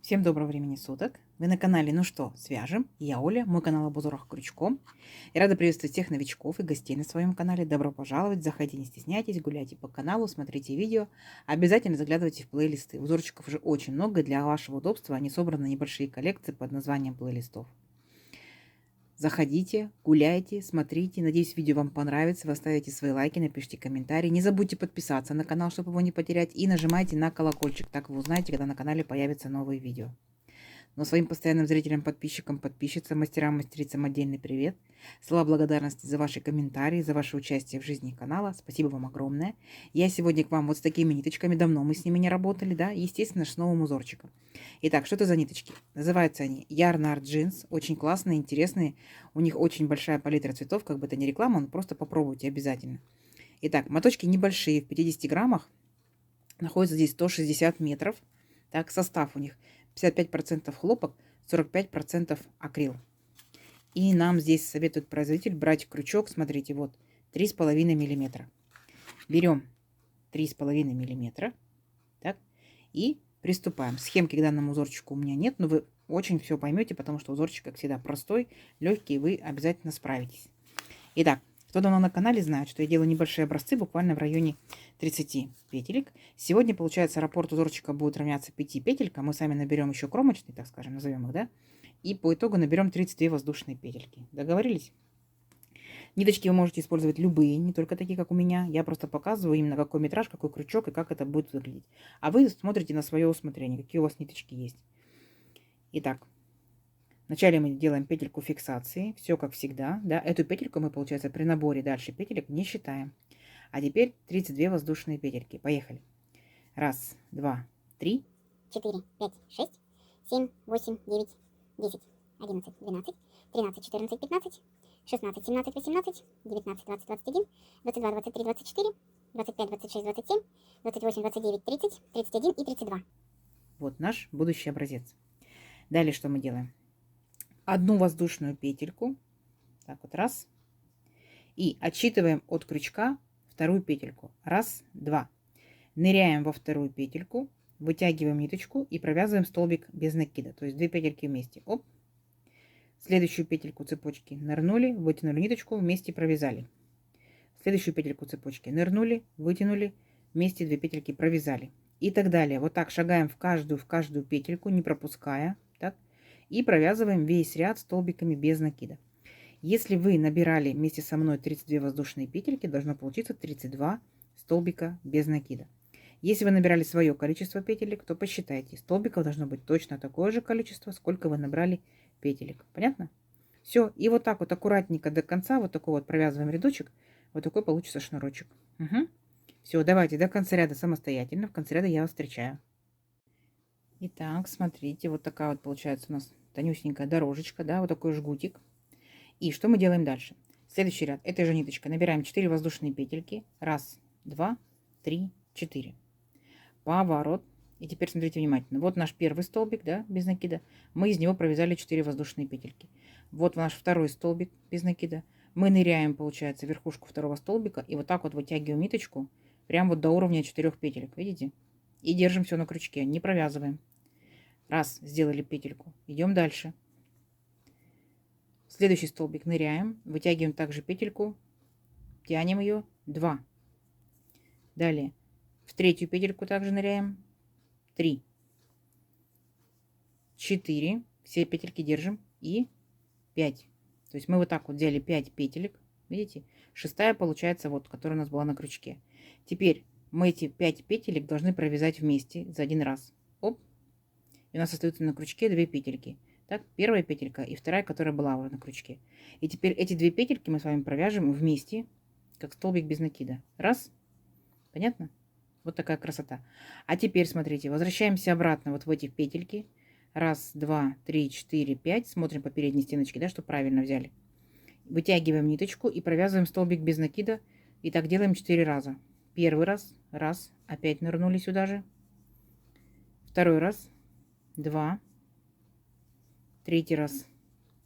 Всем доброго времени суток. Вы на канале «Ну что, свяжем?» Я Оля, мой канал об узорах крючком. И рада приветствовать всех новичков и гостей на своем канале. Добро пожаловать, заходите, не стесняйтесь, гуляйте по каналу, смотрите видео. Обязательно заглядывайте в плейлисты. Узорчиков уже очень много, для вашего удобства они собраны небольшие коллекции под названием плейлистов. Заходите, гуляйте, смотрите. Надеюсь, видео вам понравится. Вы оставите свои лайки, напишите комментарии. Не забудьте подписаться на канал, чтобы его не потерять. И нажимайте на колокольчик. Так вы узнаете, когда на канале появятся новые видео. Но своим постоянным зрителям, подписчикам, подписчицам, мастерам, мастерицам отдельный привет. Слова благодарности за ваши комментарии, за ваше участие в жизни канала. Спасибо вам огромное. Я сегодня к вам вот с такими ниточками. Давно мы с ними не работали, да? Естественно, с новым узорчиком. Итак, что это за ниточки? Называются они Yarn Art Jeans. Очень классные, интересные. У них очень большая палитра цветов. Как бы это не реклама, но просто попробуйте обязательно. Итак, моточки небольшие, в 50 граммах. Находится здесь 160 метров. Так, состав у них 55% хлопок, 45% акрил. И нам здесь советует производитель брать крючок, смотрите, вот 3,5 миллиметра. Берем 3,5 миллиметра. Так, и приступаем. Схемки к данному узорчику у меня нет, но вы очень все поймете, потому что узорчик, как всегда, простой, легкий, вы обязательно справитесь. Итак, кто давно на канале знает, что я делаю небольшие образцы, буквально в районе 30 петелек. Сегодня, получается, раппорт узорчика будет равняться 5 петелькам. Мы сами наберем еще кромочные, так скажем, назовем их, да? И по итогу наберем 32 воздушные петельки. Договорились? Ниточки вы можете использовать любые, не только такие, как у меня. Я просто показываю именно какой метраж, какой крючок и как это будет выглядеть. А вы смотрите на свое усмотрение, какие у вас ниточки есть. Итак, вначале мы делаем петельку фиксации, все как всегда, да, эту петельку мы, получается, при наборе дальше петелек не считаем. А теперь 32 воздушные петельки. Поехали. Раз, два, три. 4, 5, 6, 7, 8, 9, 10, 11, 12, 13, 14, 15, 16, 17, 18, 19, 20, 21, 22, 23, 24, 25, 26, 27, 28, 29, 30, 31 и 32. Вот наш будущий образец. Далее что мы делаем? Одну воздушную петельку. Так вот, раз. И отсчитываем от крючка вторую петельку. Раз, два. Ныряем во вторую петельку, вытягиваем ниточку и провязываем столбик без накида. То есть 2 петельки вместе. Оп. Следующую петельку цепочки нырнули, вытянули ниточку, вместе провязали. Следующую петельку цепочки нырнули, вытянули, вместе 2 петельки провязали. И так далее. Вот так шагаем в каждую петельку, не пропуская. Так. И провязываем весь ряд столбиками без накида. Если вы набирали вместе со мной 32 воздушные петельки, должно получиться 32 столбика без накида. Если вы набирали свое количество петелек, то посчитайте. Столбиков должно быть точно такое же количество, сколько вы набрали петелек. Понятно? Все. И вот так вот аккуратненько до конца, вот такой вот провязываем рядочек. Вот такой получится шнурочек. Угу. Все, давайте до конца ряда самостоятельно. В конце ряда я вас встречаю. Итак, смотрите, вот такая вот получается у нас тонюсенькая дорожечка, да, вот такой жгутик. И что мы делаем дальше? Следующий ряд. Этой же ниточкой набираем 4 воздушные петельки. Раз, два, три, 4. Поворот. И теперь смотрите внимательно. Вот наш первый столбик, да, без накида. Мы из него провязали 4 воздушные петельки. Вот наш второй столбик без накида. Мы ныряем, получается, верхушку второго столбика и вот так вот вытягиваем ниточку прямо вот до уровня 4 петелек. Видите? И держим все на крючке. Не провязываем. Раз, сделали петельку. Идем дальше. В следующий столбик ныряем, вытягиваем также петельку, тянем ее, 2. Далее в третью петельку также ныряем, 3, 4, все петельки держим и 5. То есть мы вот так вот взяли 5 петелек, видите, шестая получается вот, которая у нас была на крючке. Теперь мы эти 5 петелек должны провязать вместе за один раз. Оп, и у нас остаются на крючке 2 петельки. Так, первая петелька и вторая, которая была уже на крючке. И теперь эти 2 петельки мы с вами провяжем вместе, как столбик без накида. Раз. Понятно? Вот такая красота. А теперь, смотрите, возвращаемся обратно вот в эти петельки. Раз, два, три, 4, 5. Смотрим по передней стеночке, да, чтобы правильно взяли. Вытягиваем ниточку и провязываем столбик без накида. И так делаем 4 раза. Первый раз. Раз. Опять нырнули сюда же. Второй раз. 2. Третий раз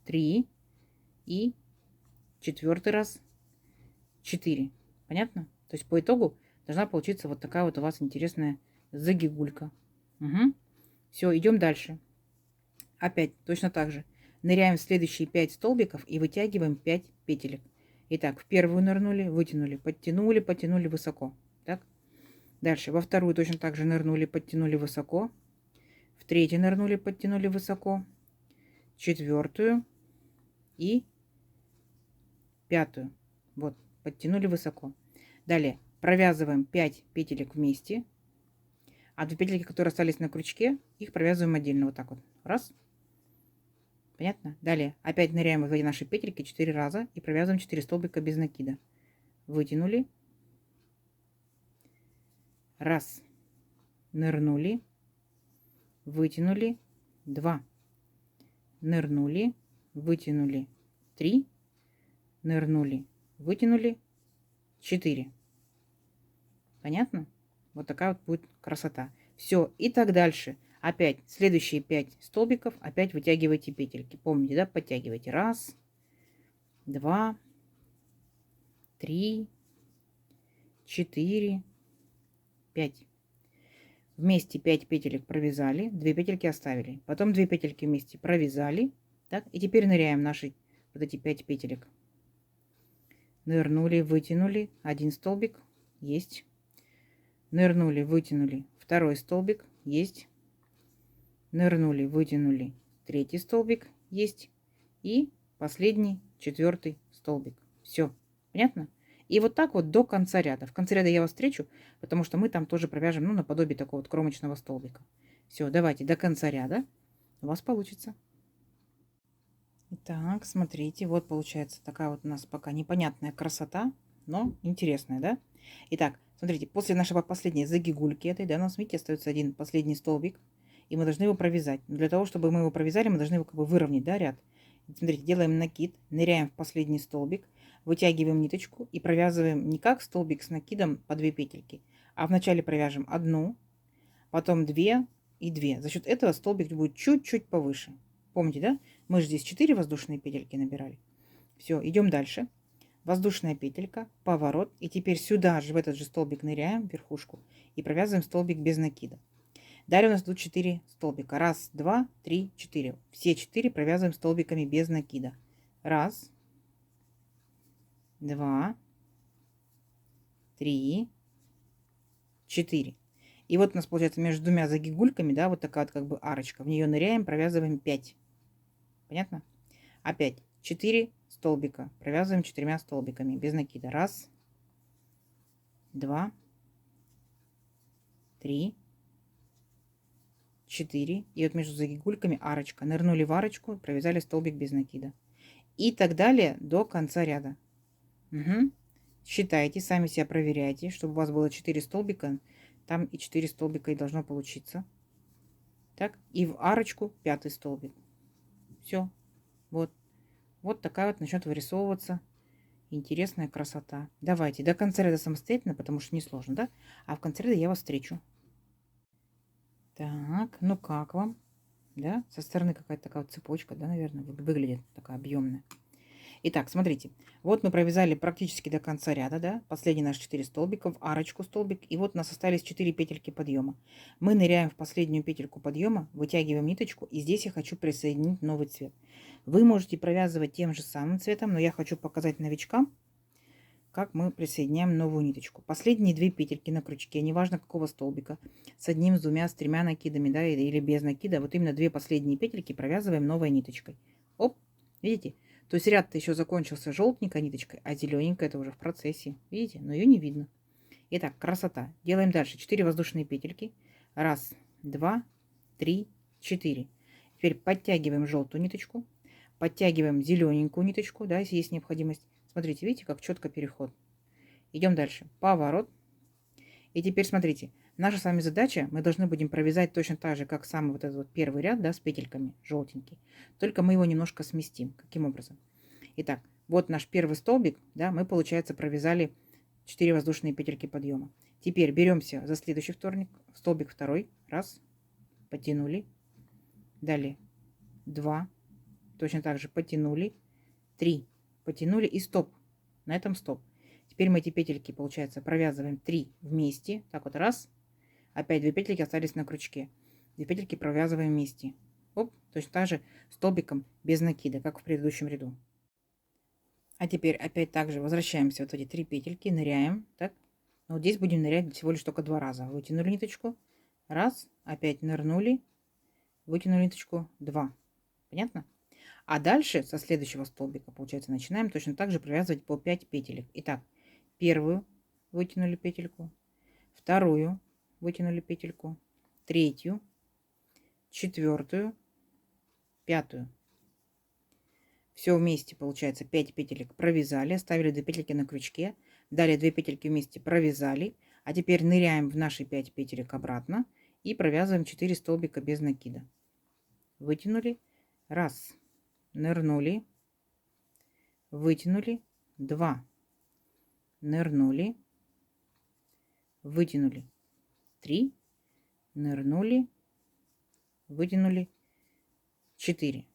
3 и четвертый раз 4. Понятно? То есть по итогу должна получиться вот такая вот у вас интересная загигулька. Угу. Все, идем дальше. Опять точно так же. Ныряем в следующие 5 столбиков и вытягиваем 5 петелек. Итак, в первую нырнули, вытянули, подтянули, потянули высоко. Так. Дальше во вторую точно так же нырнули, подтянули высоко. В третью нырнули, подтянули высоко. Четвертую и пятую. Вот, подтянули высоко. Далее провязываем 5 петелек вместе. А 2 петельки, которые остались на крючке, их провязываем отдельно. Вот так вот. Раз. Понятно? Далее опять ныряем в эти наши петельки 4 раза и провязываем 4 столбика без накида. Вытянули. Раз. Нырнули. Вытянули. 2. Нырнули. Вытянули. 3. Нырнули. Вытянули. 4. Понятно? Вот такая вот будет красота. Все, и так дальше. Опять следующие 5 столбиков, опять вытягивайте петельки. Помните, да? Подтягивайте. Раз, 2, 3, 4, 5. Вместе 5 петелек провязали, 2 петельки оставили. Потом 2 петельки вместе провязали. Так, и теперь ныряем наши вот эти 5 петелек. Нырнули, вытянули. 1 столбик. Есть. Нырнули, вытянули. 2 столбик. Есть. Нырнули, вытянули. 3 столбик. Есть. И последний, 4 столбик. Все. Понятно? И вот так вот до конца ряда. В конце ряда я вас встречу, потому что мы там тоже провяжем, ну, наподобие такого вот кромочного столбика. Все, давайте до конца ряда. У вас получится. Итак, смотрите, вот получается такая вот у нас пока непонятная красота, но интересная, да? Итак, смотрите, после нашего последней загигульки этой, да, у нас, видите, остается один последний столбик, и мы должны его провязать. Но для того, чтобы мы его провязали, мы должны его как бы выровнять, да, ряд. Смотрите, делаем накид, ныряем в последний столбик, вытягиваем ниточку и провязываем не как столбик с накидом по 2 петельки, а вначале провяжем 1, потом 2 и 2. За счет этого столбик будет чуть-чуть повыше. Помните, да? Мы же здесь 4 воздушные петельки набирали. Все, идем дальше. Воздушная петелька, поворот. И теперь сюда же, в этот же столбик ныряем, в верхушку, и провязываем столбик без накида. Далее у нас тут 4 столбика. Раз, 2, 3, 4. Все 4 провязываем столбиками без накида. Раз, 2, 3, 4. И вот у нас получается между двумя загигульками, да, вот такая вот как бы арочка. В нее ныряем, провязываем 5. Понятно? Опять 4 столбика. Провязываем 4 столбиками без накида. Раз, 2, 3, 4. И вот между загигульками арочка. Нырнули в арочку, провязали столбик без накида. И так далее до конца ряда. Угу. Считайте, сами себя проверяйте, чтобы у вас было 4 столбика. Там и 4 столбика и должно получиться. Так, и в арочку 5 столбик. Все. Вот. Вот такая вот начнет вырисовываться интересная красота. Давайте до конца ряда самостоятельно, потому что несложно, да? А в конце ряда я вас встречу. Так, ну как вам? Да, со стороны какая-то такая вот цепочка, да, наверное, выглядит такая объемная. Итак, смотрите, вот мы провязали практически до конца ряда, да, последние наши 4 столбика, в арочку столбик, и вот у нас остались 4 петельки подъема. Мы ныряем в последнюю петельку подъема, вытягиваем ниточку, и здесь я хочу присоединить новый цвет. Вы можете провязывать тем же самым цветом, но я хочу показать новичкам, как мы присоединяем новую ниточку. Последние 2 петельки на крючке, неважно какого столбика, с одним, с двумя, с 3 накидами, да, или без накида, вот именно 2 последние петельки провязываем новой ниточкой. Оп, видите? То есть ряд-то еще закончился желтенькой ниточкой, а зелененькая это уже в процессе. Видите? Но ее не видно. Итак, красота. Делаем дальше. 4 воздушные петельки. Раз, 2, 3, 4. Теперь подтягиваем желтую ниточку. Подтягиваем зелененькую ниточку, да, если есть необходимость. Смотрите, видите, как четко переход. Идем дальше. Поворот. И теперь смотрите. Наша с вами задача, мы должны будем провязать точно так же, как самый вот этот вот первый ряд, да, с петельками, желтенький. Только мы его немножко сместим. Каким образом? Итак, вот наш первый столбик, да, мы, получается, провязали 4 воздушные петельки подъема. Теперь беремся за следующий столбик второй. Раз, потянули. Далее 2, точно так же потянули. 3, потянули и стоп. На этом стоп. Теперь мы эти петельки, получается, провязываем 3 вместе. Так вот, раз. Опять 2 петельки остались на крючке. 2 петельки провязываем вместе. Оп, точно так же столбиком без накида, как в предыдущем ряду. А теперь опять также возвращаемся вот в эти 3 петельки, ныряем, так. Но вот здесь будем нырять всего лишь только 2 раза. Вытянули ниточку, раз, опять нырнули, вытянули ниточку, 2. Понятно? А дальше со следующего столбика, получается, начинаем точно так же провязывать по 5 петелек. Итак, первую вытянули петельку, вторую вытянули петельку, третью, четвертую, пятую. Все вместе получается 5 петелек провязали, оставили 2 петельки на крючке, далее 2 петельки вместе провязали, а теперь ныряем в наши 5 петелек обратно и провязываем 4 столбика без накида. Вытянули, раз, нырнули, вытянули, 2, нырнули, вытянули, 3, нырнули, вытянули, 4.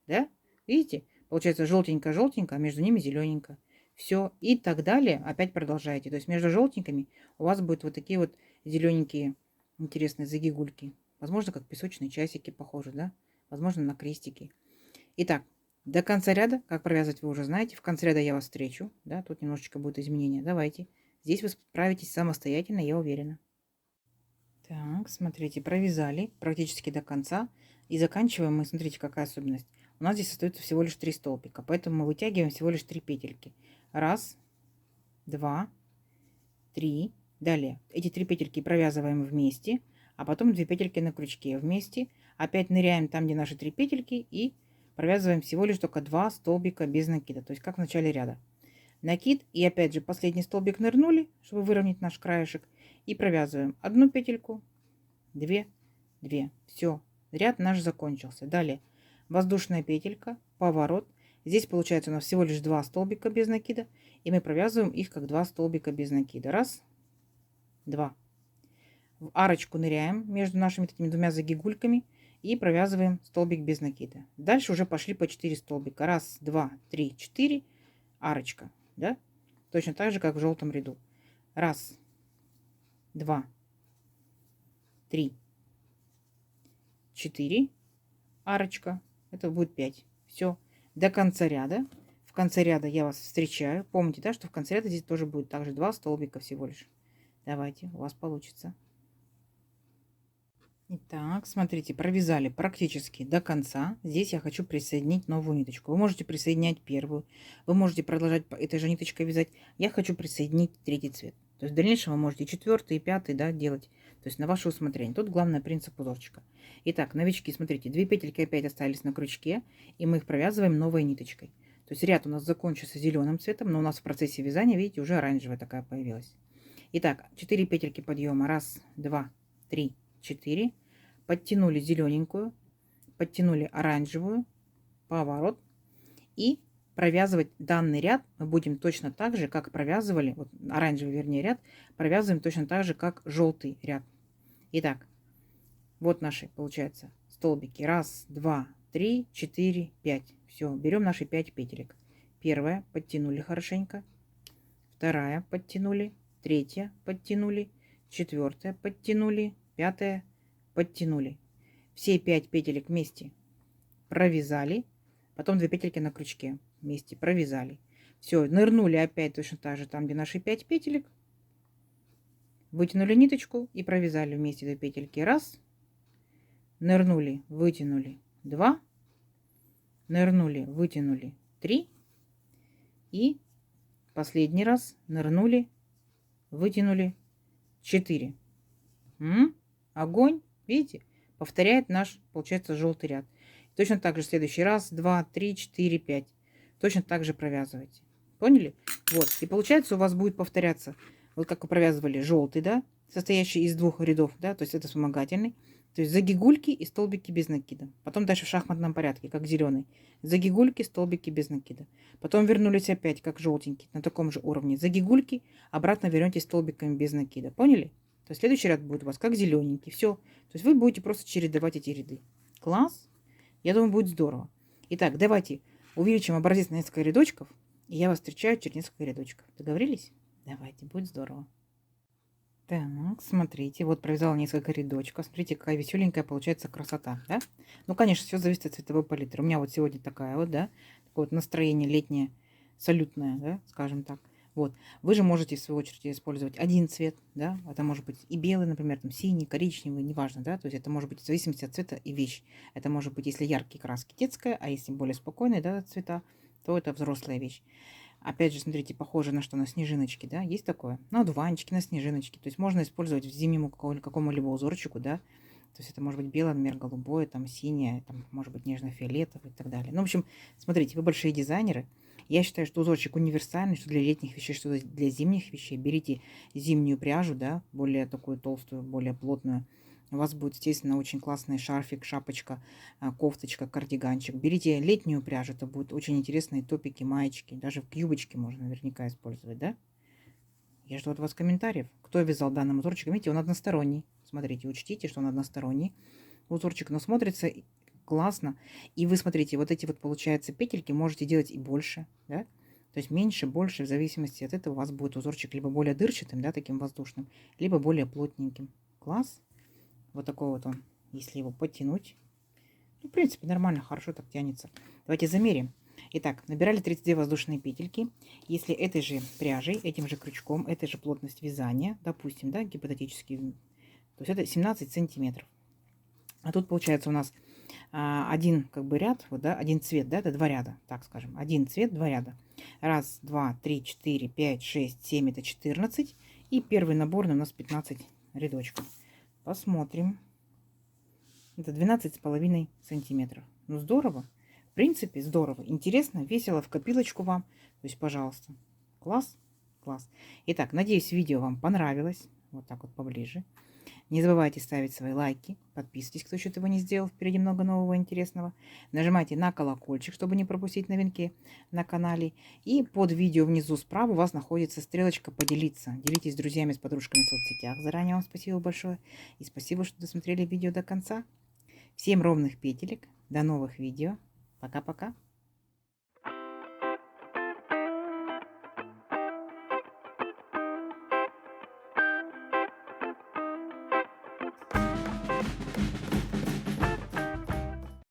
Да? Видите? Получается желтенько-желтенько, а между ними зелененько. Все. И так далее. Опять продолжаете. То есть между желтенькими у вас будут вот такие вот зелененькие интересные загигульки. Возможно, как песочные часики похожи, да? Возможно, на крестики. Итак, до конца ряда, как провязывать, вы уже знаете. В конце ряда я вас встречу. Да? Тут немножечко будет изменения. Давайте. Здесь вы справитесь самостоятельно, я уверена. Так, смотрите, провязали практически до конца. И заканчиваем мы, смотрите, какая особенность. У нас здесь остается всего лишь 3 столбика, поэтому мы вытягиваем всего лишь 3 петельки. Раз, два, три. Далее эти 3 петельки провязываем вместе, а потом 2 петельки на крючке вместе. Опять ныряем там, где наши 3 петельки, и провязываем всего лишь только 2 столбика без накида, то есть как в начале ряда. Накид, и опять же последний столбик нырнули, чтобы выровнять наш краешек, и провязываем 1 петельку, 2, 2. Все, ряд наш закончился. Далее воздушная петелька, поворот. Здесь получается у нас всего лишь 2 столбика без накида, и мы провязываем их как 2 столбика без накида. Раз, два. В арочку ныряем между нашими такими двумя загигульками и провязываем столбик без накида. Дальше уже пошли по 4 столбика. Раз, два, три, 4. Арочка, да? Точно так же, как в желтом ряду. Раз, два, три, 4. Арочка. Это будет 5. Все. До конца ряда. В конце ряда я вас встречаю. Помните, да, что в конце ряда здесь тоже будет также 2 столбика всего лишь. Давайте, у вас получится. Итак, смотрите, провязали практически до конца. Здесь я хочу присоединить новую ниточку. Вы можете присоединять первую. Вы можете продолжать по этой же ниточкой вязать. Я хочу присоединить третий цвет. То есть в дальнейшем вы можете и 4-й, и 5-й, да, делать. То есть на ваше усмотрение. Тут главное принцип узорчика. Итак, новички, смотрите, 2 петельки опять остались на крючке, и мы их провязываем новой ниточкой. То есть ряд у нас закончился зеленым цветом, но у нас в процессе вязания, видите, уже оранжевая такая появилась. Итак, 4 петельки подъема. Раз, два, три, 4. Подтянули зелененькую, подтянули оранжевую, поворот. И провязывать данный ряд мы будем точно так же, как провязывали, вот оранжевый, вернее, ряд, провязываем точно так же, как желтый ряд. Итак, вот наши, получается, столбики. Раз, два, три, 4, 5. Все, берем наши 5 петелек. Первая подтянули хорошенько, вторая подтянули, третья подтянули, четвертая подтянули, пятая подтянули. Все 5 петелек вместе провязали, потом 2 петельки на крючке вместе провязали. Все, нырнули опять точно так же там, где наши 5 петелек, вытянули ниточку и провязали вместе 2 петельки. Раз, нырнули, вытянули, 2, нырнули, вытянули, 3, и последний раз нырнули, вытянули, 4. Огонь! Видите? Повторяет наш, получается, желтый ряд. Точно так же следующий раз, 2, 3, 4, 5. Точно так же провязывайте. Поняли? Вот. И получается, у вас будет повторяться, вот как вы провязывали желтый, да, состоящий из 2 рядов, да, то есть это вспомогательный. То есть загигульки и столбики без накида. Потом дальше в шахматном порядке, как зеленый. Загигульки, столбики без накида. Потом вернулись опять, как желтенький, на таком же уровне. Загигульки, обратно вернетесь столбиками без накида. Поняли? То есть следующий ряд будет у вас как зелененький. Все. То есть вы будете просто чередовать эти ряды. Класс. Я думаю, будет здорово. Итак, давайте увеличим образец на несколько рядочков. И я вас встречаю через несколько рядочков. Договорились? Давайте, будет здорово. Так, смотрите, вот провязала несколько рядочков. Смотрите, какая веселенькая получается красота, да? Ну, конечно, все зависит от цветовой палитры. У меня вот сегодня такая вот, да, такое вот настроение летнее, салютное, да, скажем так. Вот. Вы же можете, в свою очередь, использовать один цвет, да, это может быть и белый, например, там синий, коричневый, неважно, да, то есть это может быть в зависимости от цвета и вещь. Это может быть, если яркие краски, детская, а если более спокойные, да, цвета, то это взрослая вещь. Опять же, смотрите, похоже на что? На снежиночки, да? Есть такое? На одуванчики, на снежиночки. То есть можно использовать в зимнему какому-либо узорчику, да? То есть это может быть белое, например, голубое, там синее, там может быть нежно-фиолетовое и так далее. Ну, в общем, смотрите, вы большие дизайнеры. Я считаю, что узорчик универсальный, что для летних вещей, что для зимних вещей. Берите зимнюю пряжу, да, более такую толстую, более плотную. У вас будет, естественно, очень классный шарфик, шапочка, кофточка, кардиганчик. Берите летнюю пряжу, это будут очень интересные топики, маечки. Даже в юбочке можно наверняка использовать, да? Я жду от вас комментариев. Кто вязал данным узорчиком? Видите, он односторонний. Смотрите, учтите, что он односторонний узорчик, но смотрится классно. И вы смотрите, вот эти вот, получается, петельки можете делать и больше, да? То есть меньше, больше, в зависимости от этого у вас будет узорчик либо более дырчатым, да, таким воздушным, либо более плотненьким. Класс. Вот такой вот он, если его потянуть. Ну, в принципе, нормально, хорошо так тянется. Давайте замерим. Итак, набирали 32 воздушные петельки. Если этой же пряжей, этим же крючком, этой же плотность вязания, допустим, да, гипотетически, то есть это 17 сантиметров. А тут получается у нас один как бы ряд, вот, да, один цвет, да, это два ряда, так скажем. Один цвет, два ряда. Раз, два, три, четыре, пять, шесть, семь, это 14. И первый наборный у нас 15 рядочков. Посмотрим. Это 12,5 сантиметров. Ну, здорово. В принципе, здорово. Интересно, весело, в копилочку вам. То есть, пожалуйста. Класс? Класс. Итак, надеюсь, видео вам понравилось. Вот так вот поближе. Не забывайте ставить свои лайки. Подписывайтесь, кто еще этого не сделал. Впереди много нового интересного. Нажимайте на колокольчик, чтобы не пропустить новинки на канале. И под видео внизу справа у вас находится стрелочка «Поделиться». Делитесь с друзьями, с подружками в соцсетях. Заранее вам спасибо большое. И спасибо, что досмотрели видео до конца. Всем ровных петелек. До новых видео. Пока-пока.